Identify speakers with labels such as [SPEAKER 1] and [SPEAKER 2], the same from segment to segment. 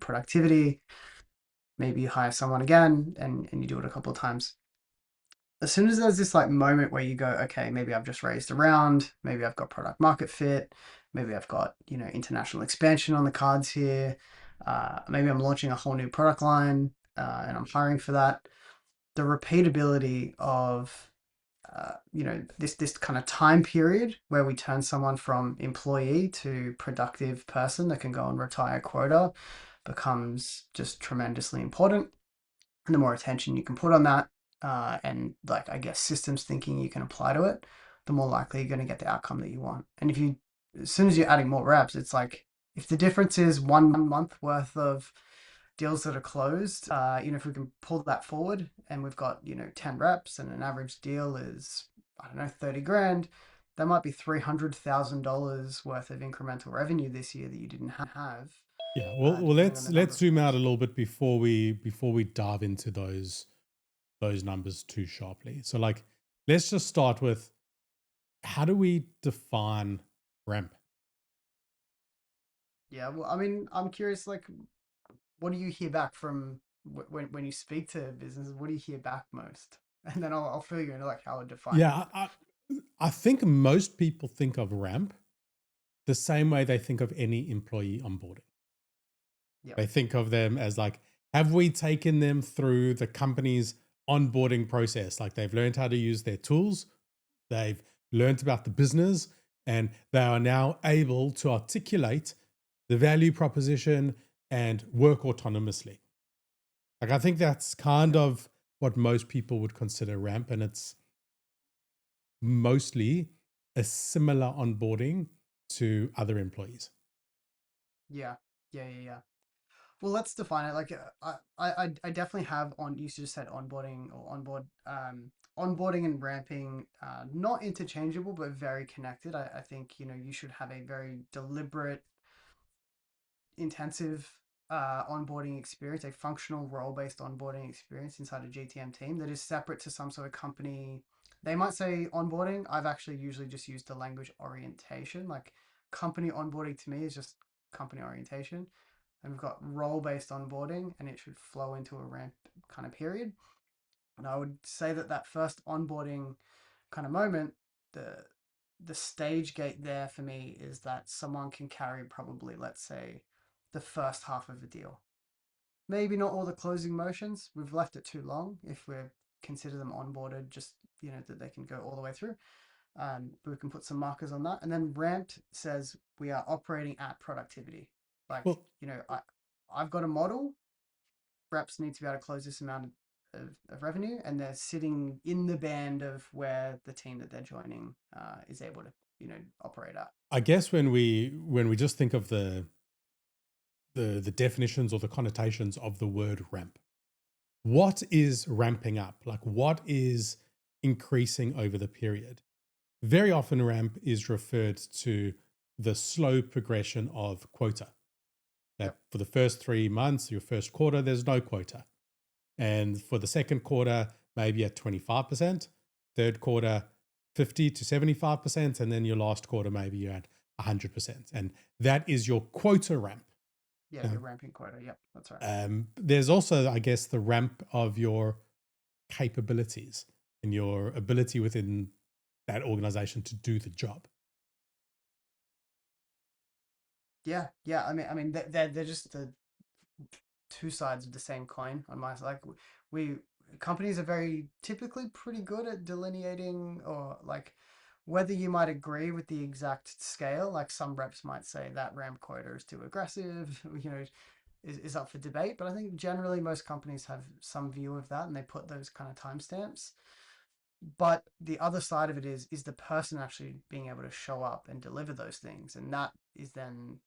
[SPEAKER 1] productivity. Maybe you hire someone again and you do it a couple of times. As soon as there's this like moment where you go, okay, maybe I've just raised a round, maybe I've got product market fit, maybe I've got, international expansion on the cards here, maybe I'm launching a whole new product line and I'm hiring for that. The repeatability of this kind of time period where we turn someone from employee to productive person that can go and retire quota becomes just tremendously important. And the more attention you can put on that, and like I guess systems thinking you can apply to it, the more likely you're going to get the outcome that you want. And if you, as soon as you're adding more reps, it's like if the difference is 1 month worth of deals that are closed, if we can pull that forward and we've got 10 reps and an average deal is, I don't know, 30 grand, that might be $300,000 worth of incremental revenue this year that you didn't have,
[SPEAKER 2] Yeah. Well,
[SPEAKER 1] depending on the number
[SPEAKER 2] let's
[SPEAKER 1] of
[SPEAKER 2] zoom out a
[SPEAKER 1] deals.
[SPEAKER 2] little bit before we dive into those numbers too sharply. So like, let's just start with, how do we define ramp?
[SPEAKER 1] Yeah, well, I mean, I'm curious, like, what do you hear back from when you speak to businesses? What do you hear back most? And then I'll fill you into like how I define it.
[SPEAKER 2] Yeah, I think most people think of ramp the same way they think of any employee onboarding.
[SPEAKER 1] Yep.
[SPEAKER 2] They think of them as like, have we taken them through the company's onboarding process? Like they've learned how to use their tools, they've learned about the business, and they are now able to articulate the value proposition and work autonomously. Like I think that's kind
[SPEAKER 1] Yep.
[SPEAKER 2] of what most people would consider ramp, and it's mostly a similar onboarding to other employees.
[SPEAKER 1] Yeah. Yeah. Yeah. Yeah. Well, let's define it. Like, I definitely have on. You just said onboarding or onboard. Onboarding and ramping, not interchangeable, but very connected. I think you should have a very deliberate intensive onboarding experience, a functional role-based onboarding experience inside a GTM team that is separate to some sort of company. They might say onboarding. I've actually usually just used the language orientation. Like company onboarding to me is just company orientation. And we've got role-based onboarding and it should flow into a ramp kind of period. And I would say that that first onboarding kind of moment, the the stage gate there for me is that someone can carry probably, let's say, the first half of the deal. Maybe not all the closing motions. We've left it too long if we consider them onboarded, just that they can go all the way through. But we can put some markers on that. And then ramped says we are operating at productivity. Like,
[SPEAKER 2] Well,
[SPEAKER 1] I've got a model. Reps need to be able to close this amount of revenue, and they're sitting in the band of where the team that they're joining is able to operate at.
[SPEAKER 2] I guess when we just think of the definitions or the connotations of the word ramp, what is ramping up? Like what is increasing over the period? Very often ramp is referred to the slow progression of quota. That
[SPEAKER 1] Yep.
[SPEAKER 2] for the first 3 months, your first quarter, there's no quota. And for the second quarter, maybe at 25%, third quarter, 50 to 75%, and then your last quarter, maybe you're at 100%. And that is your quota ramp.
[SPEAKER 1] Yeah,
[SPEAKER 2] Now,
[SPEAKER 1] you're ramping quota. Yep, that's right.
[SPEAKER 2] there's also, I guess, the ramp of your capabilities and your ability within that organization to do the job.
[SPEAKER 1] Yeah, yeah. I mean, they're just the two sides of the same coin on my side. Like we companies are very typically pretty good at delineating or like whether you might agree with the exact scale. Like some reps might say that ramp quota is too aggressive. Is up for debate. But I think generally most companies have some view of that and they put those kind of timestamps. But the other side of it is the person actually being able to show up and deliver those things, and that is then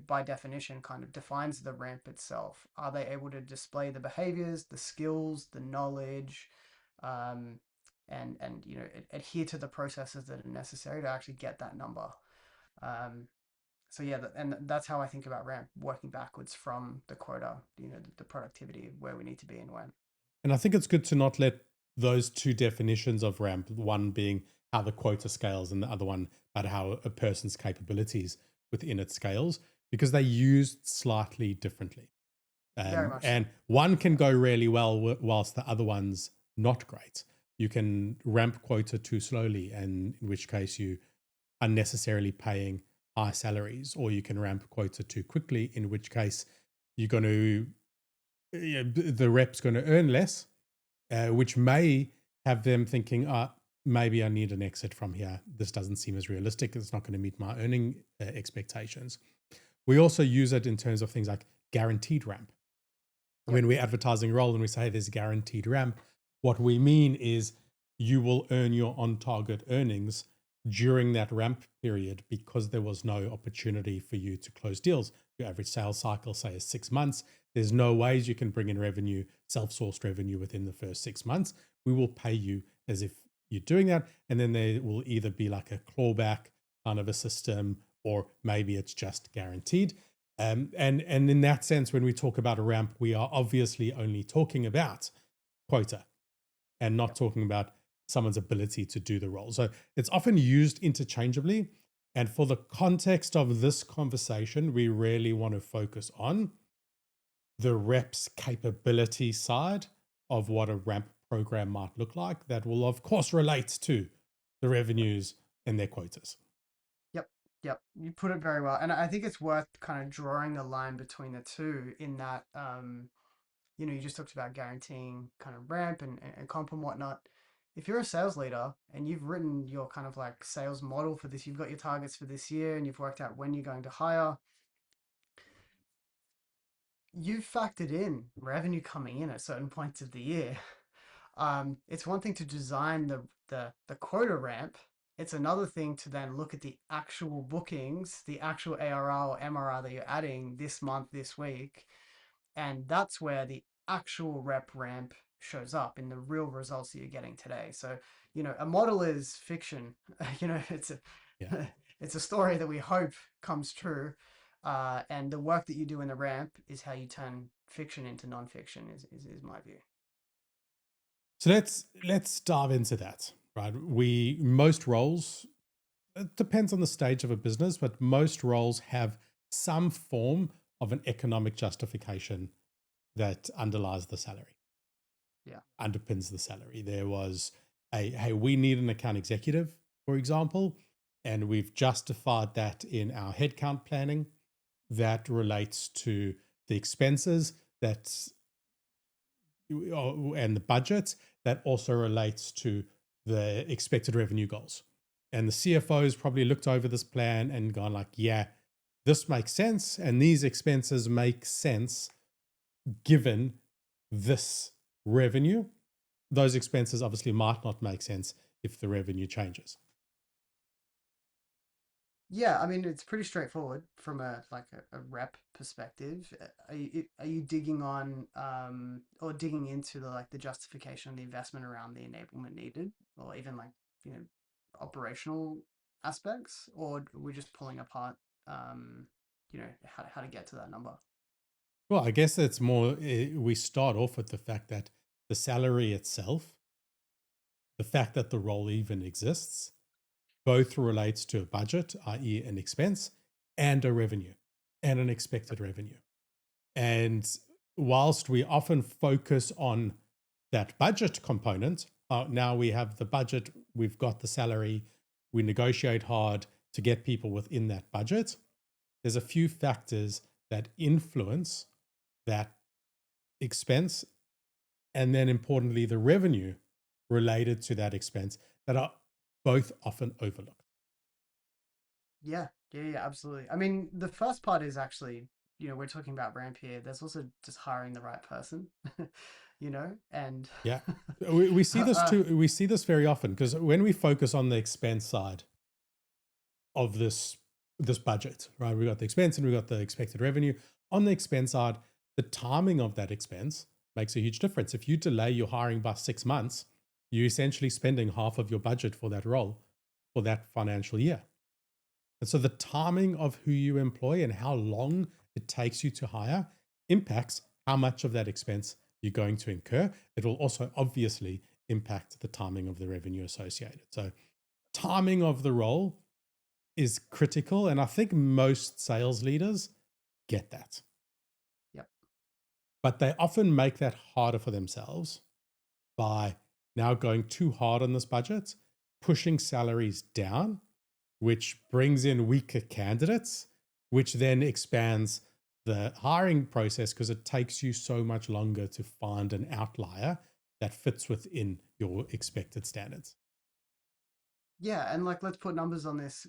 [SPEAKER 1] by definition kind of defines the ramp itself. Are they able to display the behaviors, the skills, the knowledge, um, and adhere to the processes that are necessary to actually get that number? Um, so yeah, and that's how I think about ramp, working backwards from the quota, the productivity of where we need to be and when.
[SPEAKER 2] And I think it's good to not let those two definitions of ramp, one being how the quota scales and the other one about how a person's capabilities within it scales, because they used slightly differently.
[SPEAKER 1] Very much so.
[SPEAKER 2] And one can
[SPEAKER 1] Yeah.
[SPEAKER 2] go really well whilst the other one's not great. You can ramp quota too slowly, and in which case you unnecessarily paying high salaries, or you can ramp quota too quickly, in which case you're going to the rep's going to earn less, which may have them thinking, maybe I need an exit from here. This doesn't seem as realistic. It's not going to meet my earning expectations. We also use it in terms of things like guaranteed ramp.
[SPEAKER 1] Yep.
[SPEAKER 2] When we're advertising a role and we say there's a guaranteed ramp, what we mean is you will earn your on target earnings during that ramp period because there was no opportunity for you to close deals. Your average sales cycle, say, is 6 months. There's no ways you can bring in revenue, self sourced revenue within the first 6 months. We will pay you as if you're doing that. And then there will either be like a clawback kind of a system, or maybe it's just guaranteed. And in that sense, when we talk about a ramp, we are obviously only talking about quota and not
[SPEAKER 1] Yep.
[SPEAKER 2] talking about someone's ability to do the role. So it's often used interchangeably. And for the context of this conversation, we really want to focus on the rep's capability side of what a ramp program might look like. That will, of course, relate to the revenues and their quotas.
[SPEAKER 1] Yep. Yep. You put it very well. And I think it's worth kind of drawing the line between the two in that, you just talked about guaranteeing kind of ramp and comp and whatnot. If you're a sales leader and you've written your kind of like sales model for this, you've got your targets for this year and you've worked out when you're going to hire, you've factored in revenue coming in at certain points of the year. It's one thing to design the quota ramp. It's another thing to then look at the actual bookings, the actual ARR or MRR that you're adding this month, this week, and that's where the actual rep ramp shows up in the real results that you're getting today. So, a model is fiction. It's a
[SPEAKER 2] Yeah.
[SPEAKER 1] it's a story that we hope comes true. And the work that you do in the ramp is how you turn fiction into non-fiction is my view.
[SPEAKER 2] So let's dive into that. Right. Most roles, it depends on the stage of a business, but most roles have some form of an economic justification that underlies the salary,
[SPEAKER 1] Yeah.
[SPEAKER 2] underpins the salary. There was hey, we need an account executive, for example, and we've justified that in our headcount planning. That relates to the expenses that and the budget that also relates to the expected revenue goals. And the CFO has probably looked over this plan and gone like, yeah, this makes sense. And these expenses make sense given this revenue. Those expenses obviously might not make sense if the revenue changes.
[SPEAKER 1] Yeah, I mean it's pretty straightforward from a rep perspective. Are you digging on or digging into the justification and the investment around the enablement needed, or even you know operational aspects, or we're just pulling apart how to get to that number?
[SPEAKER 2] Well, I guess it's more, we start off with the fact that the salary itself, the fact that the role even exists, both relates to a budget, i.e., an expense, and a revenue, and an expected revenue. And whilst we often focus on that budget component, now we have the budget, we've got the salary, we negotiate hard to get people within that budget. There's a few factors that influence that expense, and then importantly, the revenue related to that expense that are both often overlooked.
[SPEAKER 1] Yeah, yeah, yeah, absolutely. I mean, the first part is actually, we're talking about ramp here. There's also just hiring the right person, and
[SPEAKER 2] Yeah. We see this
[SPEAKER 1] uh,
[SPEAKER 2] too. We see this very often because when we focus on the expense side of this budget, right? We got the expense and we got the expected revenue. On the expense side, the timing of that expense makes a huge difference. If you delay your hiring by 6 months, you're essentially spending half of your budget for that role for that financial year. And so the timing of who you employ and how long it takes you to hire impacts how much of that expense you're going to incur. It will also obviously impact the timing of the revenue associated. So, timing of the role is critical. And I think most sales leaders get that.
[SPEAKER 1] Yep.
[SPEAKER 2] But they often make that harder for themselves by now going too hard on this budget, pushing salaries down, which brings in weaker candidates, which then expands the hiring process because it takes you so much longer to find an outlier that fits within your expected standards.
[SPEAKER 1] Yeah, and like let's put numbers on this.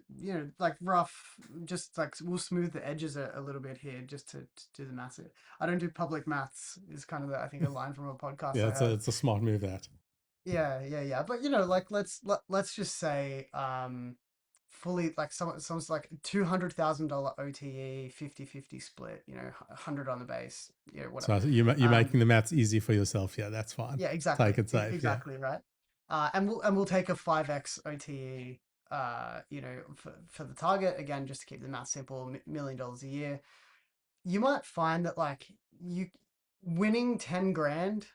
[SPEAKER 1] Like rough, just like we'll smooth the edges a little bit here, just to do the maths. I don't do public maths is kind of I think a line from a podcast
[SPEAKER 2] Yeah,
[SPEAKER 1] I heard.
[SPEAKER 2] it's a smart move that.
[SPEAKER 1] Yeah, yeah, yeah. But like let's just say fully like someone's like $200,000 OTE 50-50 split, 100 on the base,
[SPEAKER 2] So
[SPEAKER 1] whatever.
[SPEAKER 2] you're
[SPEAKER 1] Um
[SPEAKER 2] making the maths easy for yourself. Yeah, that's fine.
[SPEAKER 1] yeah,
[SPEAKER 2] Take
[SPEAKER 1] exactly.
[SPEAKER 2] it safe. Yeah.
[SPEAKER 1] Exactly, right. And we'll take a 5x OTE for the target again just to keep the math simple, $1 million a year. You might find that like you winning 10 grand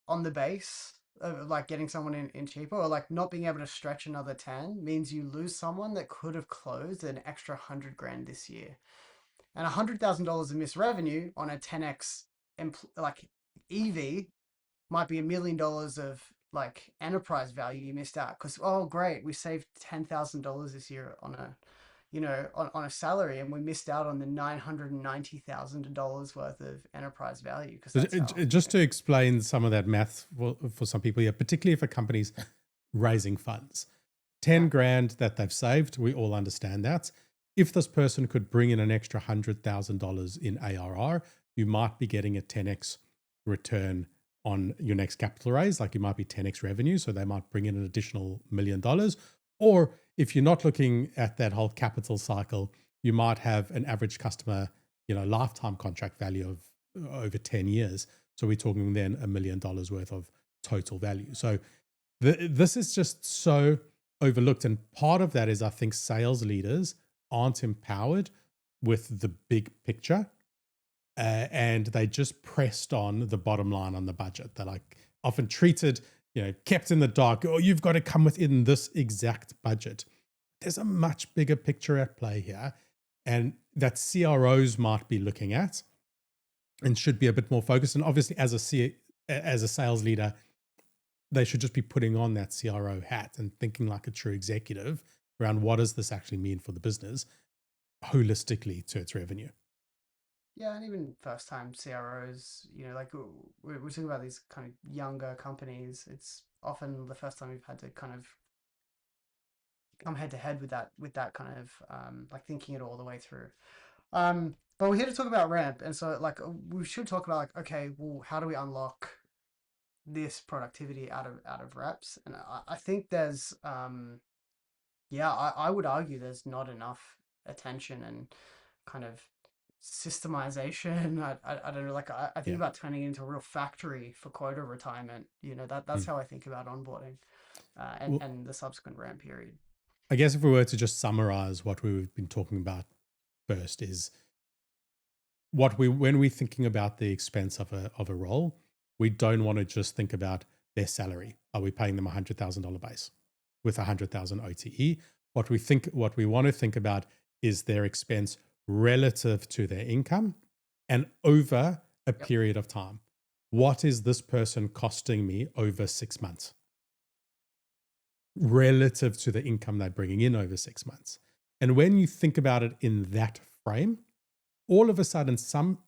[SPEAKER 1] on the base of like getting someone in cheaper or like not being able to stretch another 10 means you lose someone that could have closed an extra 100 grand this year. And $100,000 of missed revenue on a 10x like EV might be $1 million of like enterprise value you missed out because oh great, we saved $10,000 this year on a on a salary, and we missed out on the $990,000 worth of enterprise value because that's how.
[SPEAKER 2] Just to explain some of that math for some people here, particularly if a company's raising funds,
[SPEAKER 1] Yeah.
[SPEAKER 2] 10 grand that they've saved, we all understand that. If this person could bring in an extra $100,000 in ARR, you might be getting a 10x return on your next capital raise. Like you might be 10x revenue. So they might bring in an additional $1 million. Or if you're not looking at that whole capital cycle, you might have an average customer, lifetime contract value of over 10 years. So we're talking then $1 million worth of total value. So this is just so overlooked. And part of that is I think sales leaders aren't empowered with the big picture. And they just pressed on the bottom line on the budget. They're like often treated, kept in the dark. Oh, you've got to come within this exact budget. There's a much bigger picture at play here, and that CROs might be looking at and should be a bit more focused. And obviously, as a sales leader, they should just be putting on that CRO hat and thinking like a true executive around what does this actually mean for the business holistically to its revenue.
[SPEAKER 1] Yeah, and even first time CROs, like we're talking about these kind of younger companies. It's often the first time we've had to kind of come head to head with that kind of like thinking it all the way through. But we're here to talk about ramp, and so like we should talk about like okay, well, how do we unlock this productivity out of reps? And I think there's yeah, I would argue there's not enough attention and kind of systemization. I don't know, like I think
[SPEAKER 2] Yeah.
[SPEAKER 1] about turning it into a real factory for quota retirement. That's
[SPEAKER 2] Mm.
[SPEAKER 1] how I think about onboarding and
[SPEAKER 2] Well,
[SPEAKER 1] and the subsequent ramp period.
[SPEAKER 2] I guess if we were to just summarize what we've been talking about first is when we're thinking about the expense of a role, we don't want to just think about their salary. Are we paying them $100,000 base with 100,000 OTE? What we want to think about is their expense relative to their income and over a
[SPEAKER 1] Yep.
[SPEAKER 2] period of time. What is this person costing me over 6 months relative to the income they're bringing in over 6 months? And when you think about it in that frame, all of a sudden,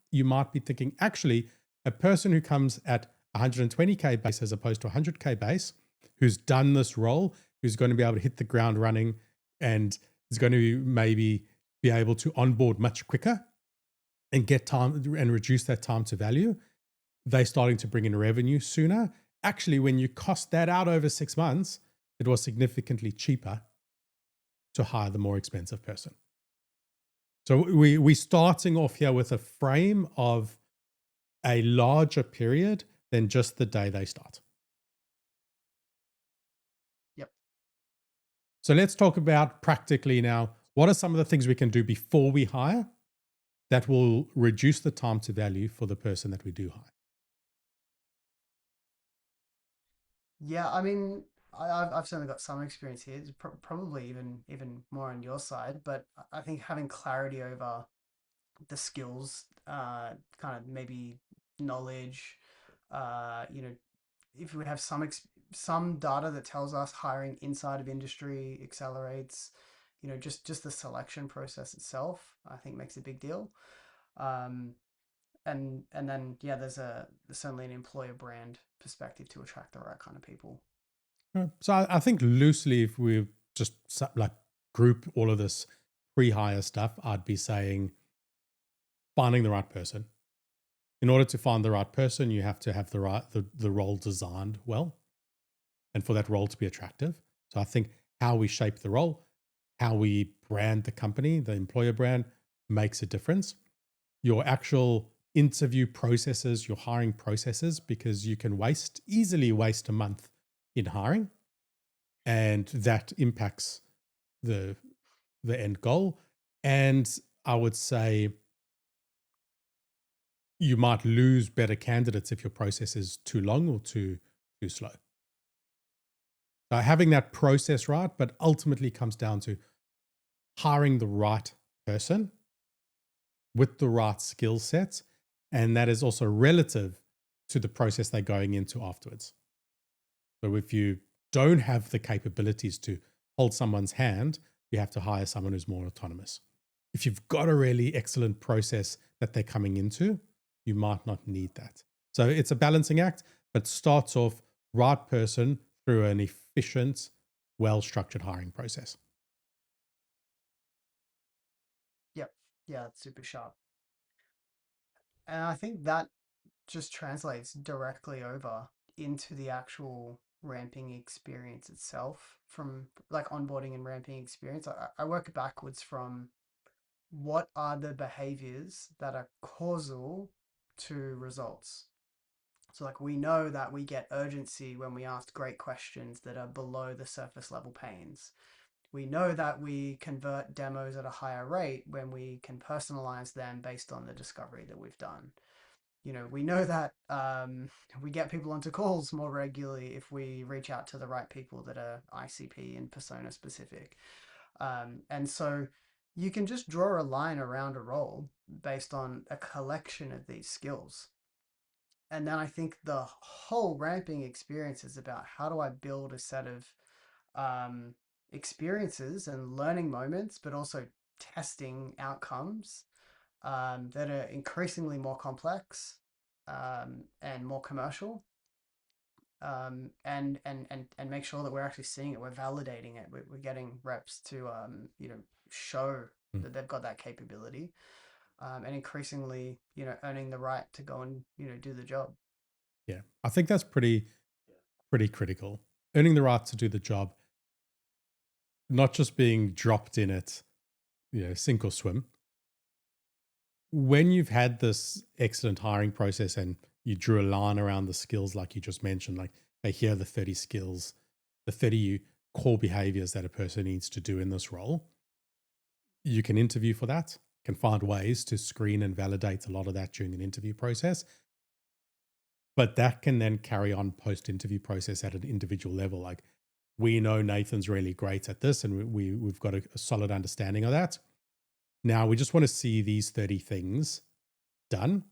[SPEAKER 2] you might be thinking, actually, a person who comes at 120K base as opposed to 100K base, who's done this role, who's going to be able to hit the ground running and is going to maybe be able to onboard much quicker and get time and reduce that time to value, they're starting to bring in revenue sooner. Actually, when you cost that out over 6 months, it was significantly cheaper to hire the more expensive person. So we're starting off here with a frame of a larger period than just the day they start.
[SPEAKER 1] Yep.
[SPEAKER 2] So let's talk about practically now, what are some of the things we can do before we hire that will reduce the time to value for the person that we do hire?
[SPEAKER 1] Yeah, I mean, I've certainly got some experience here. Probably even more on your side, but I think having clarity over the skills, kind of maybe knowledge, you know, if we have some data that tells us hiring inside of industry accelerates, you know, just the selection process itself, I think makes a big deal. Um, and then yeah, there's certainly an employer brand perspective to attract the right kind of people.
[SPEAKER 2] So I think loosely, if we just like group all of this pre-hire stuff, I'd be saying finding the right person. In order to find the right person, you have to have the role designed well, and for that role to be attractive. So I think how we shape the role, how we brand the company, the employer brand, makes a difference. Your actual interview processes, your hiring processes, because you can easily waste a month in hiring, and that impacts the the end goal. And I would say you might lose better candidates if your process is too long or too slow. So having that process right, but ultimately comes down to hiring the right person with the right skill sets. And that is also relative to the process they're going into afterwards. So if you don't have the capabilities to hold someone's hand, you have to hire someone who's more autonomous. If you've got a really excellent process that they're coming into, you might not need that. So it's a balancing act, but starts off right person through an efficient, well structured hiring process.
[SPEAKER 1] Yep. Yeah, it's super sharp. And I think that just translates directly over into the actual ramping experience itself, from like onboarding and ramping experience. I work backwards from what are the behaviors that are causal to results. So, like, we know that we get urgency when we ask great questions that are below the surface level pains. We know that we convert demos at a higher rate when we can personalize them based on the discovery that we've done. You know, we know that we get people onto calls more regularly if we reach out to the right people that are ICP and persona specific. And so you can just draw a line around a role based on a collection of these skills. And then I think the whole ramping experience is about how do I build a set of um, experiences and learning moments, but also testing outcomes that are increasingly more complex and more commercial, and make sure that we're actually seeing it, we're validating it, we're getting reps to you know, show
[SPEAKER 2] Mm.
[SPEAKER 1] that they've got that capability, and increasingly, you know, earning the right to go and, you know, do the job.
[SPEAKER 2] Yeah. I think that's pretty critical. Earning the right to do the job, not just being dropped in it, sink or swim. When you've had this excellent hiring process and you drew a line around the skills, like you just mentioned, like, hey, here are the 30 skills, the 30 core behaviors that a person needs to do in this role, you can interview for that, can find ways to screen and validate a lot of that during an interview process. But that can then carry on post interview process at an individual level. Like, we know Nathan's really great at this, and we've got a solid understanding of that. Now we just want to see these 30 things done.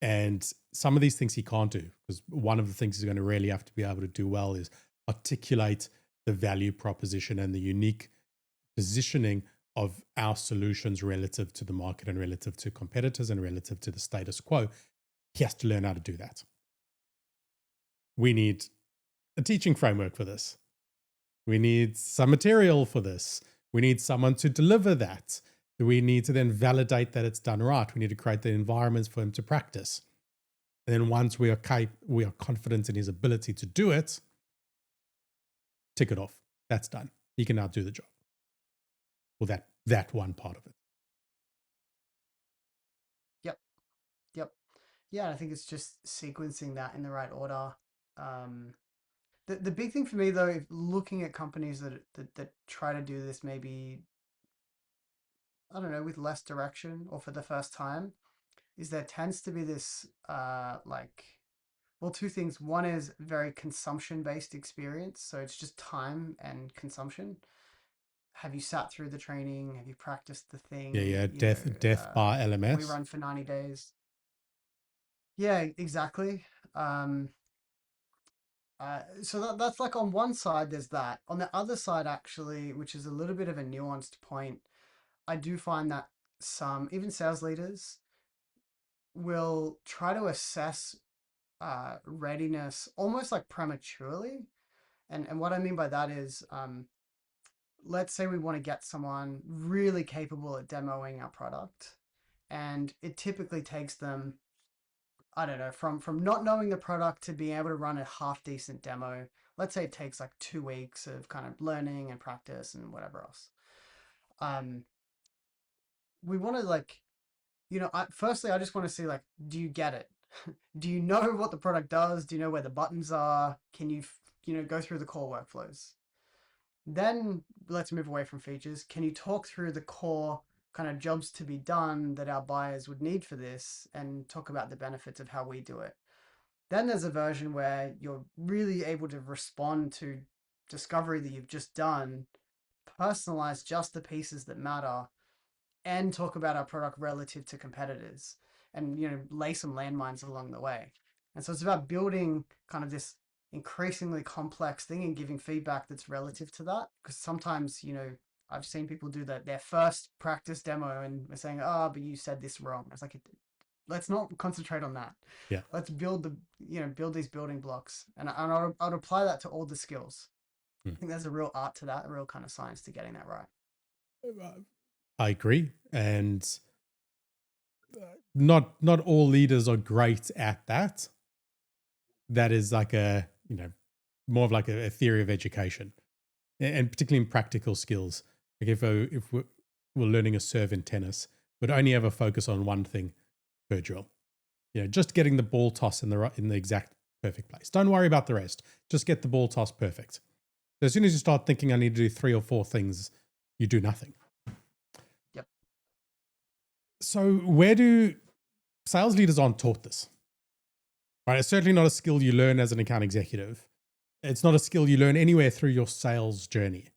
[SPEAKER 2] And some of these things he can't do, because one of the things he's going to really have to be able to do well is articulate the value proposition and the unique positioning of our solutions relative to the market and relative to competitors and relative to the status quo. He has to learn how to do that. We need a teaching framework for this. We need some material for this. We need someone to deliver that. We need to then validate that it's done right. We need to create the environments for him to practice. And then once we are confident in his ability to do it, tick it off. That's done. He can now do the job. Well, that one part of it.
[SPEAKER 1] Yep. Yep. Yeah, I think it's just sequencing that in the right order. Um, the big thing for me though, if looking at companies that try to do this, maybe, I don't know, with less direction or for the first time, is there tends to be this like, well, two things. One is very consumption based experience, so it's just time and consumption. have you sat through the training? Have you practiced the
[SPEAKER 2] Yeah,
[SPEAKER 1] thing?
[SPEAKER 2] yeah. Death by
[SPEAKER 1] We
[SPEAKER 2] LMS.
[SPEAKER 1] run for 90 days. Yeah, exactly. Um, so that's like on one side, there's that. On the other side, actually, which is a little bit of a nuanced point, I do find that some, even sales leaders, will try to assess readiness almost like prematurely. And what I mean by that is, let's say we want to get someone really capable at demoing our product, and it typically takes them, I don't know, from not knowing the product to being able to run a half decent demo. Let's say it takes like 2 weeks of kind of learning and practice and whatever else. Um, we want to like, firstly, I just want to see like, do you get it? Do you know what the product does? Do you know where the buttons are? Can you, go through the core workflows? Then let's move away from features. Can you talk through the core kind of jobs to be done that our buyers would need for this and talk about the benefits of how we do it? Then there's a version where you're really able to respond to discovery that you've just done, personalize just the pieces that matter, and talk about our product relative to competitors and lay some landmines along the way. And so it's about building kind of this increasingly complex thing and giving feedback that's relative to that, because sometimes I've seen people do that their first practice demo and we're saying, oh, but you said this wrong. It's like, let's not concentrate on that.
[SPEAKER 2] Yeah.
[SPEAKER 1] Let's build these building blocks, and I'd apply that to all the skills.
[SPEAKER 2] Hmm.
[SPEAKER 1] I think there's a real art to that, a real kind of science to getting that right.
[SPEAKER 2] I agree, and not all leaders are great at that. That is like a more of like a theory of education, and particularly in practical skills. Like if we're learning a serve in tennis, we'd only ever focus on one thing per drill. Just getting the ball toss in the exact perfect place. Don't worry about the rest. Just get the ball toss perfect. So as soon as you start thinking I need to do 3 or 4 things, you do nothing.
[SPEAKER 1] Yep.
[SPEAKER 2] So where do sales leaders aren't taught this? Right, it's certainly not a skill you learn as an account executive. It's not a skill you learn anywhere through your sales journey.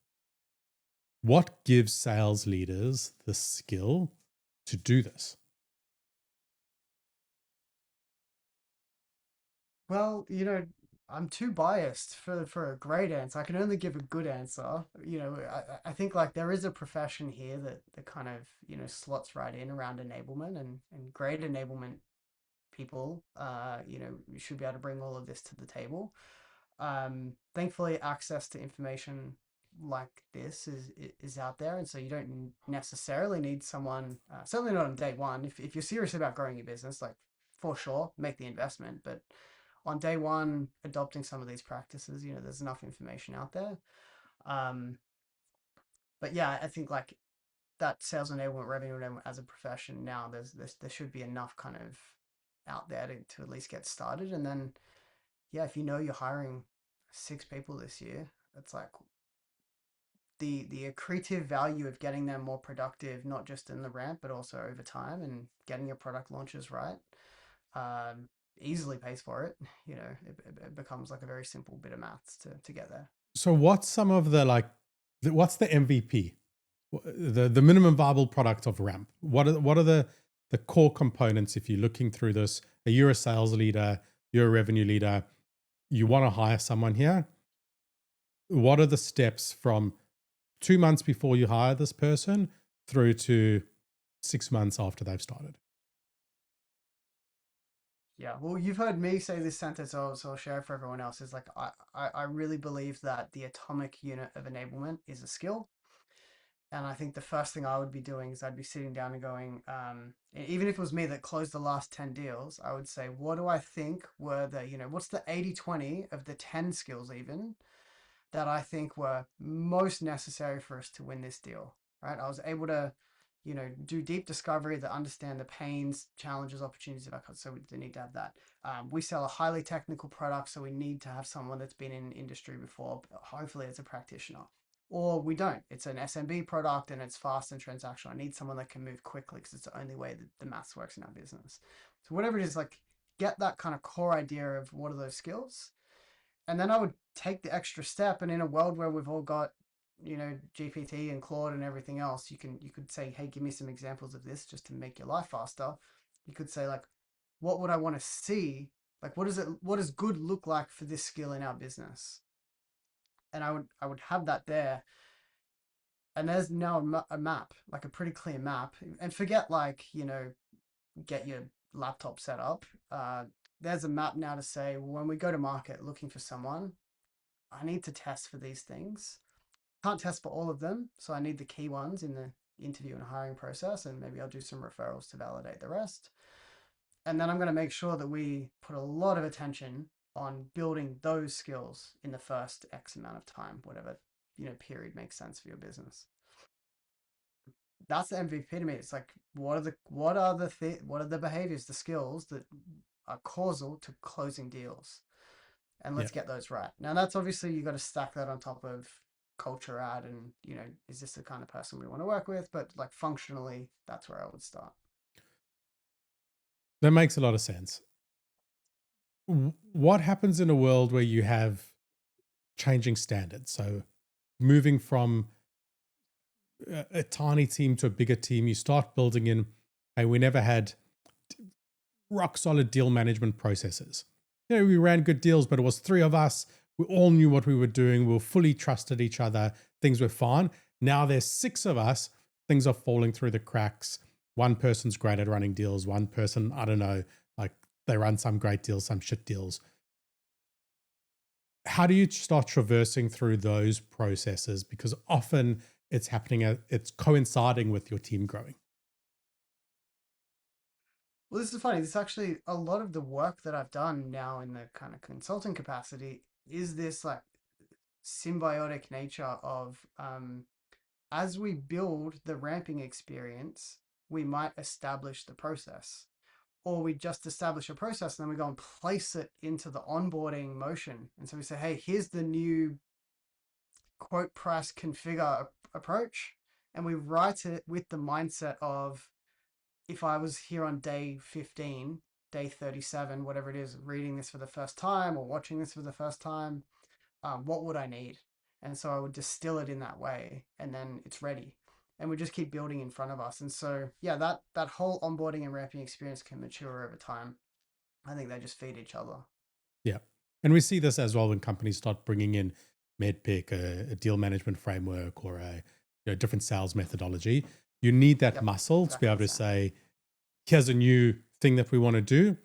[SPEAKER 2] What gives sales leaders the skill to do this?
[SPEAKER 1] Well, I'm too biased for a great answer. I can only give a good answer. I think like there is a profession here that kind of, slots right in around enablement, and great enablement people, should be able to bring all of this to the table. Thankfully, access to information like this is out there, and so you don't necessarily need someone. Certainly not on day one. If you're serious about growing your business, like for sure, make the investment. But on day one, adopting some of these practices, there's enough information out there. Um, but yeah, I think like that sales enablement, revenue enablement as a profession now, there should be enough kind of out there to at least get started, and then yeah, if you're hiring 6 people this year, it's like the accretive value of getting them more productive, not just in the ramp, but also over time, and getting your product launches right, um, easily pays for it. It becomes like a very simple bit of maths to get there.
[SPEAKER 2] So what's some of what's the MVP? The minimum viable product of ramp. What are the core components if you're looking through this? You're a sales leader, you're a revenue leader, you want to hire someone here. What are the steps from 2 months before you hire this person through to 6 months after they've started?
[SPEAKER 1] Yeah, well, you've heard me say this sentence, so I'll share it for everyone else. Is like I really believe that the atomic unit of enablement is a skill. And I think the first thing I would be doing is I'd be sitting down and going, even if it was me that closed the last 10 deals, I would say, what do I think were what's the 80/20 of the 10 skills even that I think were most necessary for us to win this deal, right? I was able to, do deep discovery that understand the pains, challenges, opportunities of our customers. So we need to have that. We sell a highly technical product, so we need to have someone that's been in industry before, hopefully as a practitioner. Or we don't. It's an SMB product and it's fast and transactional. I need someone that can move quickly because it's the only way that the maths works in our business. So whatever it is, like get that kind of core idea of what are those skills, and then I would take the extra step. And in a world where we've all got GPT and Claude and everything else, you could say, hey, give me some examples of this just to make your life faster. You could say like, what would I want to see? Like, what does good look like for this skill in our business? And I would have that there. And there's now a map, like a pretty clear map. And forget like, get your laptop set up. There's a map now to say, well, when we go to market looking for someone, I need to test for these things. Can't test for all of them, so I need the key ones in the interview and hiring process, and maybe I'll do some referrals to validate the rest. And then I'm going to make sure that we put a lot of attention on building those skills in the first X amount of time, whatever period makes sense for your business. That's the MVP to me. It's like what are the behaviors, the skills that are causal to closing deals, and
[SPEAKER 2] Yeah.
[SPEAKER 1] let's get those right. Now that's obviously you got to stack that on top of culture ad and is this the kind of person we want to work with? But like functionally, that's where I would start.
[SPEAKER 2] That makes a lot of sense. What happens in a world where you have changing standards? So moving from a tiny team to a bigger team, you start building in, hey, we never had rock solid deal management processes. We ran good deals, but it was three of us. We all knew what we were doing. We were fully trusted each other. Things were fine. Now there's six of us. Things are falling through the cracks. One person's great at running deals. One person, I don't know, like they run some great deals, some shit deals. How do you start traversing through those processes? Because often it's happening, it's coinciding with your team growing.
[SPEAKER 1] Well, this is funny. This is actually a lot of the work that I've done now in the kind of consulting capacity is this like symbiotic nature of as we build the ramping experience, we might establish the process. Or we just establish a process and then we go and place it into the onboarding motion. And so we say, hey, here's the new quote price configure approach. And we write it with the mindset of if I was here on day 15, day 37, whatever it is, reading this for the first time or watching this for the first time, what would I need? And so I would distill it in that way and then it's ready. And we just keep building in front of us. And so, yeah, that whole onboarding and ramping experience can mature over time. I think they just feed each other.
[SPEAKER 2] Yeah. And we see this as well when companies start bringing in MedPick, a deal management framework, or a different sales methodology. You need that
[SPEAKER 1] Yep,
[SPEAKER 2] muscle to be
[SPEAKER 1] exactly
[SPEAKER 2] able
[SPEAKER 1] the
[SPEAKER 2] to
[SPEAKER 1] same.
[SPEAKER 2] say, here's a new thing that we want to do.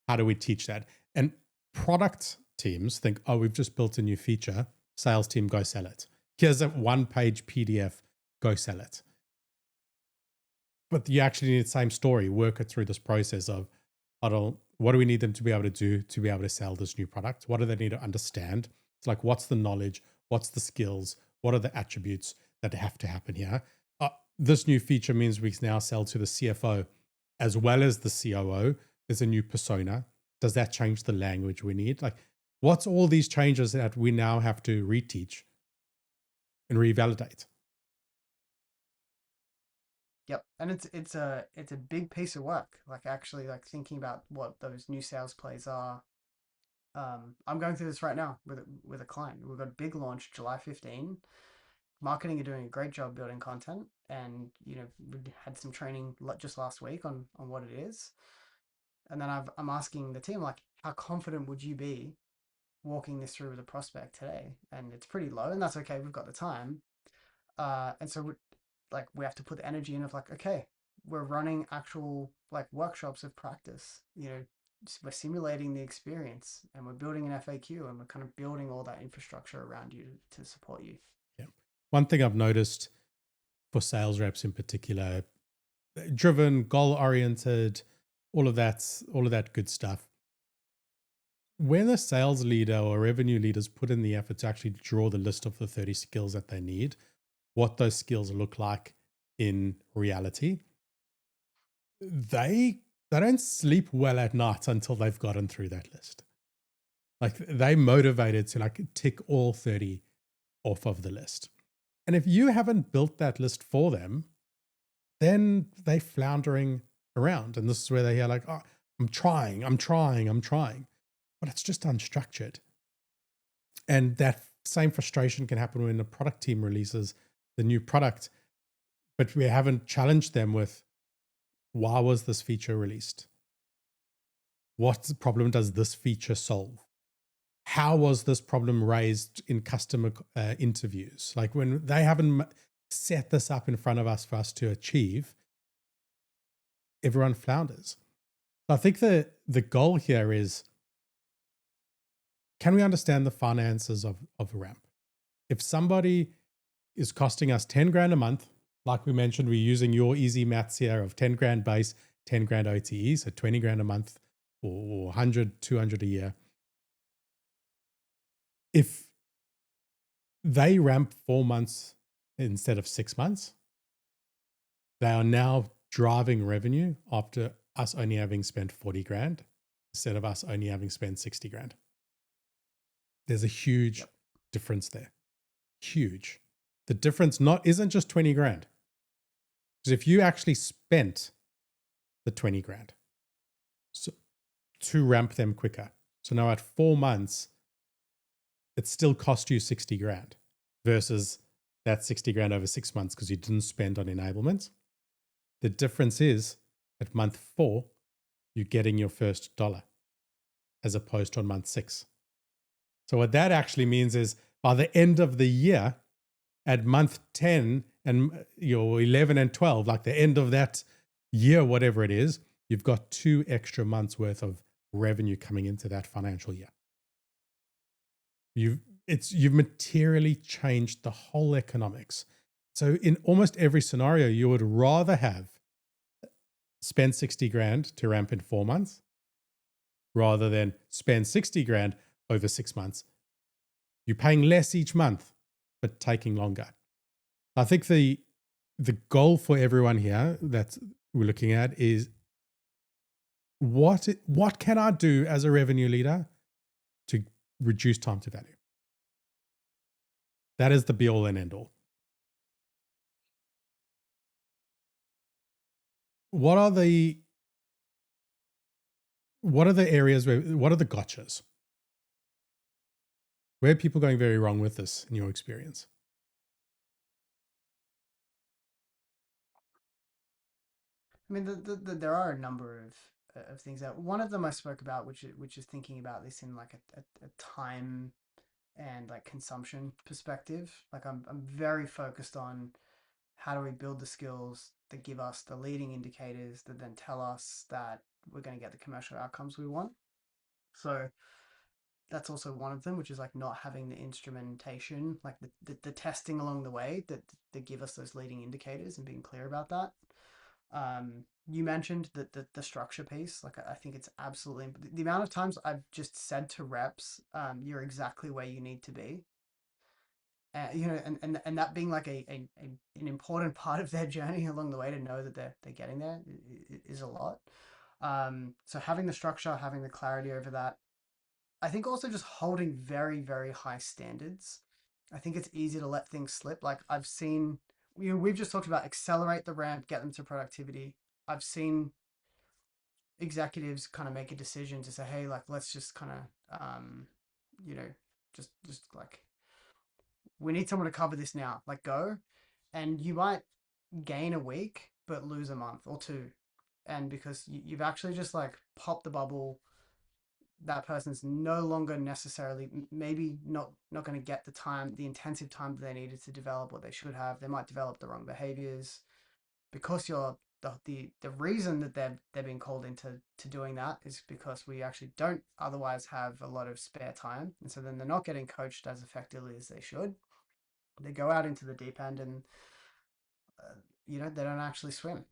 [SPEAKER 2] How do we teach that? And product teams think, oh, we've just built a new feature. Sales team, go sell it. Here's a one-page PDF, go sell it. But you actually need the same story, work it through this process of, what do we need them to be able to do to be able to sell this new product? What do they need to understand? It's like, what's the knowledge? What's the skills? What are the attributes that have to happen here? This new feature means we can now sell to the CFO as well as the COO. There's a new persona. Does that change the language we need? Like, what's all these changes that we now have to reteach and revalidate?
[SPEAKER 1] Yep, and it's a big piece of work. Like actually, like thinking about what those new sales plays are. I'm going through this right now with a client. We've got a big launch July 15. Marketing are doing a great job building content, and we had some training just last week on what it is. And then I'm asking the team like, how confident would you be walking this through with a prospect today? And it's pretty low, and that's okay. We've got the time. And so we have to put the energy in of like, okay, we're running actual like workshops of practice. We're simulating the experience, and we're building an FAQ, and we're kind of building all that infrastructure around you to support you.
[SPEAKER 2] Yeah. One thing I've noticed for sales reps in particular, driven, goal oriented, all of that good stuff. When a sales leader or revenue leaders put in the effort to actually draw the list of the 30 skills that they need, what those skills look like in reality, they don't sleep well at night until they've gotten through that list. Like they motivated to like tick all 30 off of the list. And if you haven't built that list for them, then they floundering around. And this is where they hear like, oh, I'm trying. But it's just unstructured. And that same frustration can happen when the product team releases the new product, but we haven't challenged them with, why was this feature released? What problem does this feature solve? How was this problem raised in customer interviews? Like, when they haven't set this up in front of us for us to achieve, everyone flounders. So I think the goal here is, can we understand the finances of a ramp? If somebody is costing us 10 grand a month, like we mentioned, we're using your easy maths here of 10 grand base, 10 grand OTE, so 20 grand a month or 100, 200 a year. If they ramp 4 months instead of 6 months, they are now driving revenue after us only having spent 40 grand instead of us only having spent 60 grand. There's a huge
[SPEAKER 1] Yep.
[SPEAKER 2] difference there. Huge. The difference isn't just 20 grand. Because if you actually spent the 20 grand so, to ramp them quicker, so now at 4 months, it still cost you 60 grand versus that 60 grand over 6 months because you didn't spend on enablement. The difference is at month 4, you're getting your first dollar as opposed to on month 6. So what that actually means is, by the end of the year, at month 10 and your 11 and 12, like the end of that year, whatever it is, you've got 2 extra months worth of revenue coming into that financial year. You've materially changed the whole economics. So in almost every scenario, you would rather have spend 60 grand to ramp in 4 months rather than spend 60 grand over 6 months. You're paying less each month, but taking longer. I think the goal for everyone here that we're looking at is, what can I do as a revenue leader to reduce time to value? That is the be all and end all. What are the areas what are the gotchas? Where are people going very wrong with this in your experience?
[SPEAKER 1] I mean, there are a number of things that one of them I spoke about, which is thinking about this in like a time and like consumption perspective. Like I'm very focused on how do we build the skills that give us the leading indicators that then tell us that we're going to get the commercial outcomes we want. So that's also one of them, which is like not having the instrumentation, like the testing along the way that give us those leading indicators and being clear about that. You mentioned that the structure piece, like I think it's absolutely the amount of times I've just said to reps, you're exactly where you need to be. And that being like an important part of their journey along the way to know that they're getting there is a lot. So having the structure, having the clarity over that, I think also just holding very, very high standards. I think it's easy to let things slip. Like I've seen, we've just talked about accelerate the ramp, get them to productivity. I've seen executives kind of make a decision to say, hey, like let's just kind of, you know, just like we need someone to cover this now. Like go, and you might gain a week but lose a month or two, and because you've actually just like popped the bubble, that person's no longer necessarily maybe not going to get the intensive time that they needed to develop what they should have. They might develop the wrong behaviors because you're the reason that they're being called into doing that is because we actually don't otherwise have a lot of spare time, and so then they're not getting coached as effectively as they should. They go out into the deep end and they don't actually swim.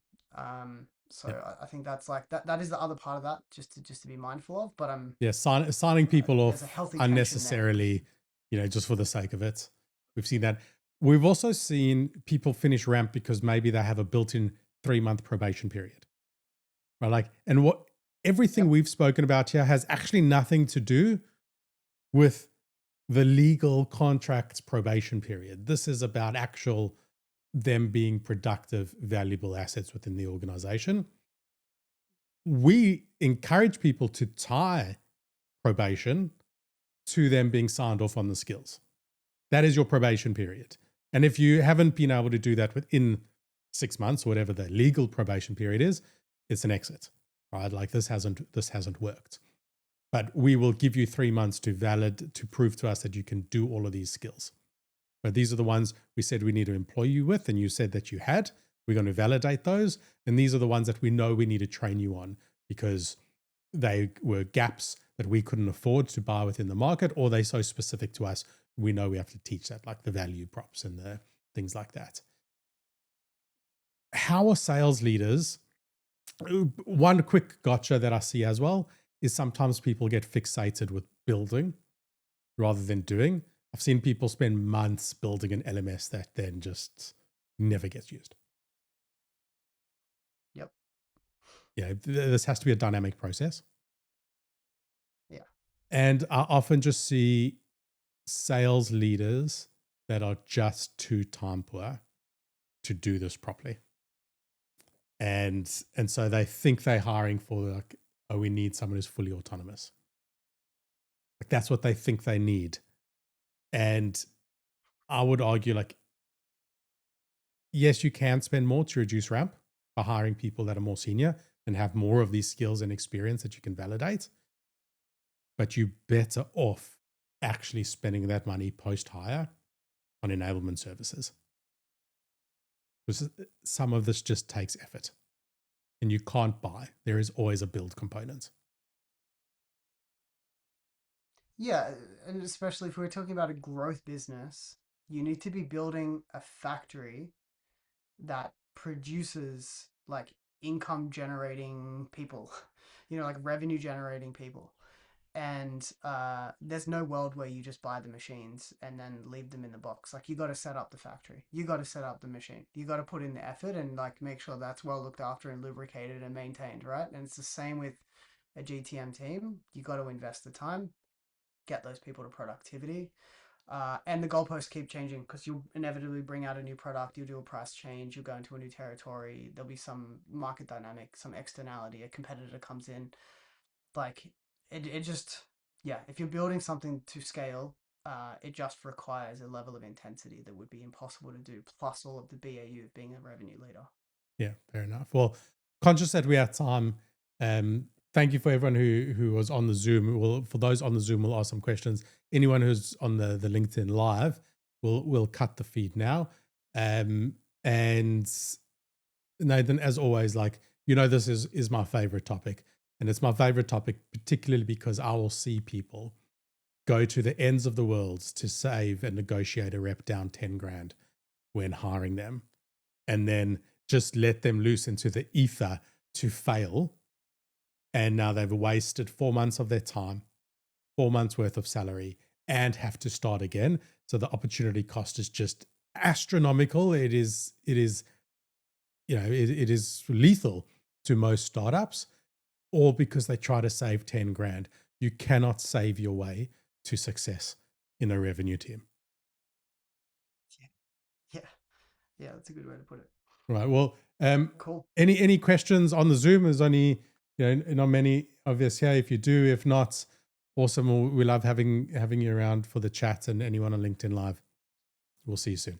[SPEAKER 1] So
[SPEAKER 2] Yeah.
[SPEAKER 1] I think that's like that is the other part of that, just to be mindful of. But
[SPEAKER 2] Yeah, signing people
[SPEAKER 1] there's a
[SPEAKER 2] off
[SPEAKER 1] healthy tension there.
[SPEAKER 2] unnecessarily, just for the sake of it. We've seen that. We've also seen people finish ramp because maybe they have a built-in 3-month probation period, right? Like, and what everything
[SPEAKER 1] Yep.
[SPEAKER 2] we've spoken about here has actually nothing to do with the legal contracts probation period. This is about actual them being productive, valuable assets within the organization. We encourage people to tie probation to them being signed off on the skills. That is your probation period. And if you haven't been able to do that within 6 months, or whatever the legal probation period is, it's an exit, right? Like this hasn't worked. But we will give you 3 months to prove to us that you can do all of these skills. But these are the ones we said we need to employ you with, and you said that you had. We're going to validate those. And these are the ones that we know we need to train you on because they were gaps that we couldn't afford to buy within the market, or they're so specific to us, we know we have to teach that, like the value props and the things like that. How are sales leaders? One quick gotcha that I see as well is sometimes people get fixated with building rather than doing. I've seen people spend months building an LMS that then just never gets used.
[SPEAKER 1] Yep.
[SPEAKER 2] Yeah, this has to be a dynamic process.
[SPEAKER 1] Yeah.
[SPEAKER 2] And I often just see sales leaders that are just too time poor to do this properly. And so they think they're hiring for like, oh, we need someone who's fully autonomous. Like that's what they think they need. And I would argue like, yes, you can spend more to reduce ramp by hiring people that are more senior and have more of these skills and experience that you can validate. But you're better off actually spending that money post hire on enablement services. Because some of this just takes effort and you can't buy. There is always a build component.
[SPEAKER 1] Yeah, and especially if we're talking about a growth business, you need to be building a factory that produces like income generating people, like revenue generating people. And there's no world where you just buy the machines and then leave them in the box. Like you got to set up the factory, you got to set up the machine, you got to put in the effort and like make sure that's well looked after and lubricated and maintained, right? And it's the same with a GTM team. You got to invest the time, get those people to productivity. And the goalposts keep changing because you'll inevitably bring out a new product, you'll do a price change, you'll go into a new territory, there'll be some market dynamic, some externality, a competitor comes in. Like it just, yeah, if you're building something to scale, it just requires a level of intensity that would be impossible to do, plus all of the BAU of being a revenue leader.
[SPEAKER 2] Yeah, fair enough. Well, conscious that we have time, thank you for everyone who was on the Zoom. Well, for those on the Zoom, we'll ask some questions. Anyone who's on the LinkedIn live, we'll cut the feed now. And Nathan, as always, like this is my favorite topic, and it's my favorite topic particularly because I will see people go to the ends of the world to save and negotiate a rep down 10 grand when hiring them, and then just let them loose into the ether to fail. And now they've wasted 4 months of their time, 4 months worth of salary, and have to start again. So the opportunity cost is just astronomical. It is lethal to most startups, all because they try to save 10 grand. You cannot save your way to success in a revenue team.
[SPEAKER 1] Yeah, yeah, yeah. That's a good way to put it.
[SPEAKER 2] Right. Well,
[SPEAKER 1] Cool.
[SPEAKER 2] any questions on the Zoom? There's only not many of us here. If you do, if not, awesome. We love having you around for the chat, and anyone on LinkedIn Live. We'll see you soon.